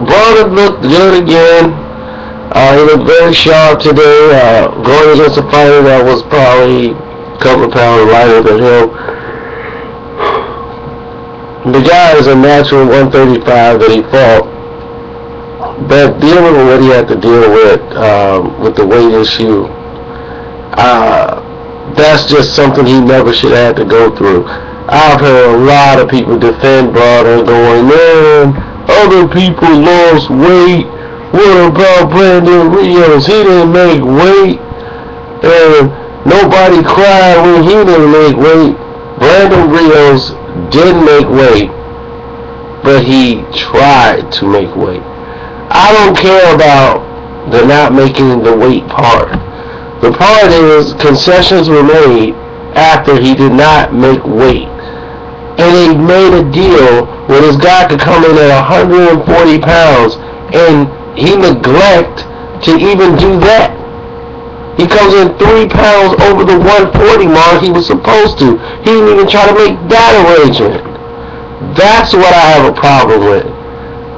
Broner looked good again. He looked very sharp today, going against a fighter that was probably a couple of pounds lighter than him. The guy is a natural 135 that he fought, but dealing with what he had to deal with the weight issue, that's just something he never should have had to go through. I've heard a lot of people defend Broner going, man, other people lost weight. What about Brandon Rios? He didn't make weight. And nobody cried when he didn't make weight. Brandon Rios did make weight, but he tried to make weight. I don't care about the not making the weight part. The part is concessions were made after he did not make weight. And they made a deal where this guy could come in at 140 pounds and he neglect to even do that. He comes in 3 pounds over the 140 mark he was supposed to. He didn't even try to make that arrangement. That's what I have a problem with.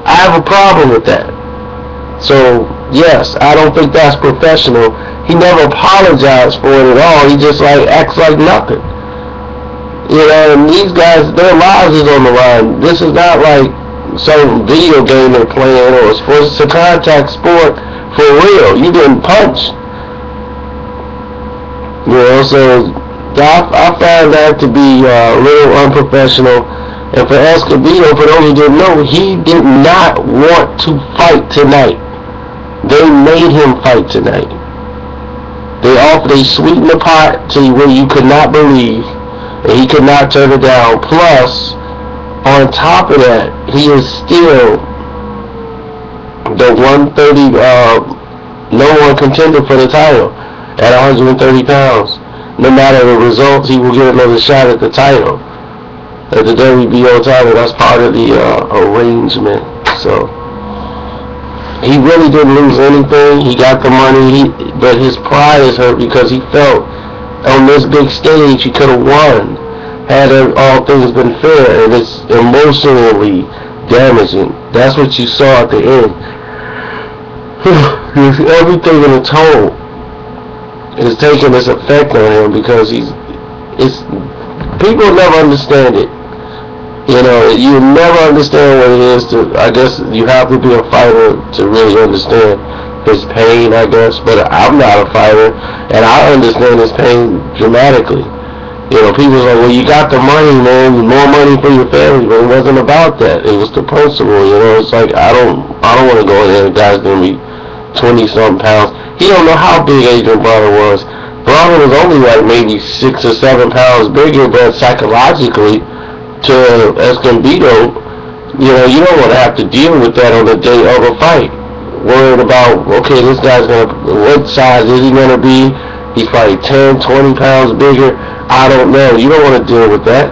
I have a problem with that. So, yes, I don't think that's professional. He never apologized for it at all. He just acts like nothing. You know, and these guys, their lives is on the line. This is not like some video game they're playing or sports. It's a contact sport for real. You getting punched. You know, so I find that to be a little unprofessional. And for Escobedo, for those who didn't know, he did not want to fight tonight. They made him fight tonight. They sweetened the pot to where you could not believe, and he could not turn it down. Plus, on top of that, he is still the 130 #1 contender for the title at 130 pounds. No matter the results, he will get another shot at the title, at the WBO title. That's part of the arrangement. So he really didn't lose anything. He got the money, but his pride is hurt because he felt on this big stage he could have won had all things been fair, and it's emotionally damaging. That's what you saw at the end. Everything in the toll is taking its effect on him because people never understand it. You know, you never understand what it is to, I guess you have to be a fighter to really understand his pain, I guess, but I'm not a fighter, and I understand his pain dramatically. You know, people are like, well, you got the money, man, more money for your family, but it wasn't about that. It was the principle, you know. It's like, I don't want to go in there and the guy's going to be 20-something pounds. He don't know how big Adrien Broner was. Broner was only like maybe 6 or 7 pounds bigger, but psychologically, to Escobedo, you know, you don't want to have to deal with that on the day of a fight. Worried about, okay, this guy's going to, what size is he going to be? He's probably 10, 20 pounds bigger. I don't know. You don't want to deal with that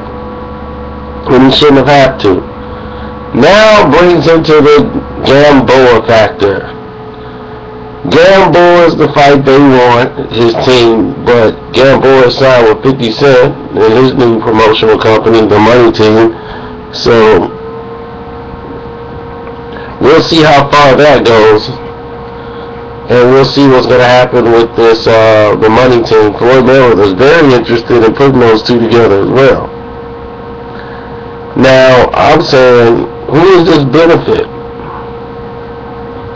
when you shouldn't have had to. Now brings into the Gamboa factor. Gamboa is the fight they want, his team, but Gamboa is signed with 50 Cent and his new promotional company, the Money Team. So we'll see how far that goes. And we'll see what's going to happen with this, the Money Team. Floyd Mayweather is very interested in putting those two together as well. Now, I'm saying, who does this benefit?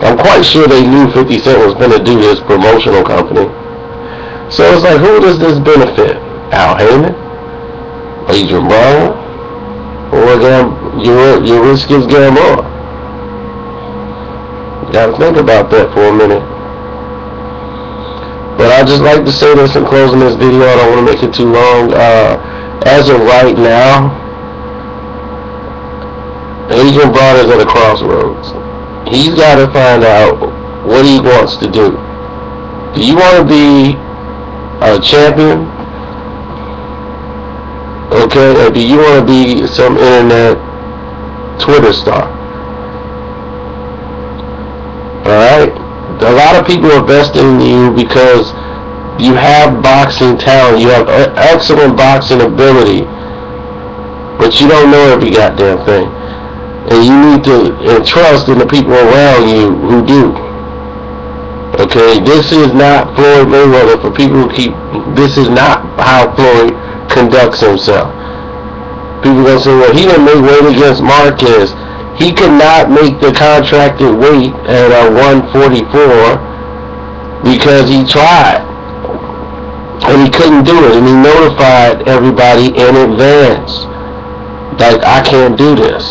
I'm quite sure they knew 50 Cent was going to do his promotional company. So it's like, who does this benefit? Al Heyman? Adrien Broner? Or your risk is Gamboa? You gotta think about that for a minute. But I'd just like to say this in closing this video. I don't want to make it too long. As of right now, Adrien Broner is at a crossroads. He's got to find out what he wants to do. Do you want to be a champion? Okay, or do you want to be some internet Twitter star? Alright? A lot of people are invested in you because you have boxing talent. You have excellent boxing ability, but you don't know every goddamn thing. And you need to trust in the people around you who do. Okay, this is not Floyd Mayweather. For people who keep, this is not how Floyd conducts himself. People gonna say, well, he didn't make weight against Marquez. He could not make the contracted weight at 144 because he tried. And he couldn't do it. And he notified everybody in advance that I can't do this.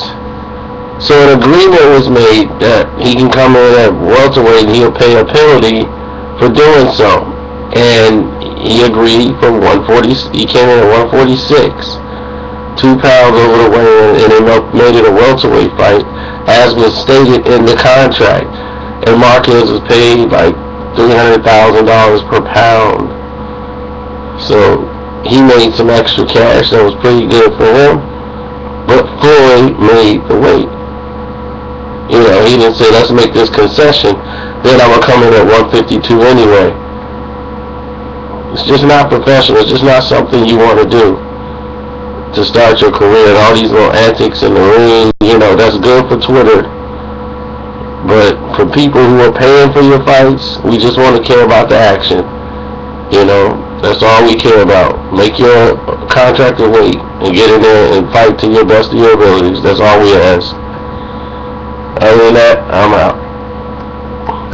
So an agreement was made that he can come in at welterweight and he'll pay a penalty for doing so. And he agreed for 140. He came in at 146. 2 pounds over the weigh-in, and they made it a welterweight fight, as was stated in the contract. And Marquez was paid like $300,000 per pound. So he made some extra cash that was pretty good for him. But Floyd made the weight. You know, he didn't say, let's make this concession, then I'm going to come in at 152 anyway. It's just not professional. It's just not something you want to do to start your career. And all these little antics in the ring, you know, that's good for Twitter. But for people who are paying for your fights, we just want to care about the action. You know, that's all we care about. Make your contracted weight and get in there and fight to your best of your abilities. That's all we ask. Other than that, I'm out.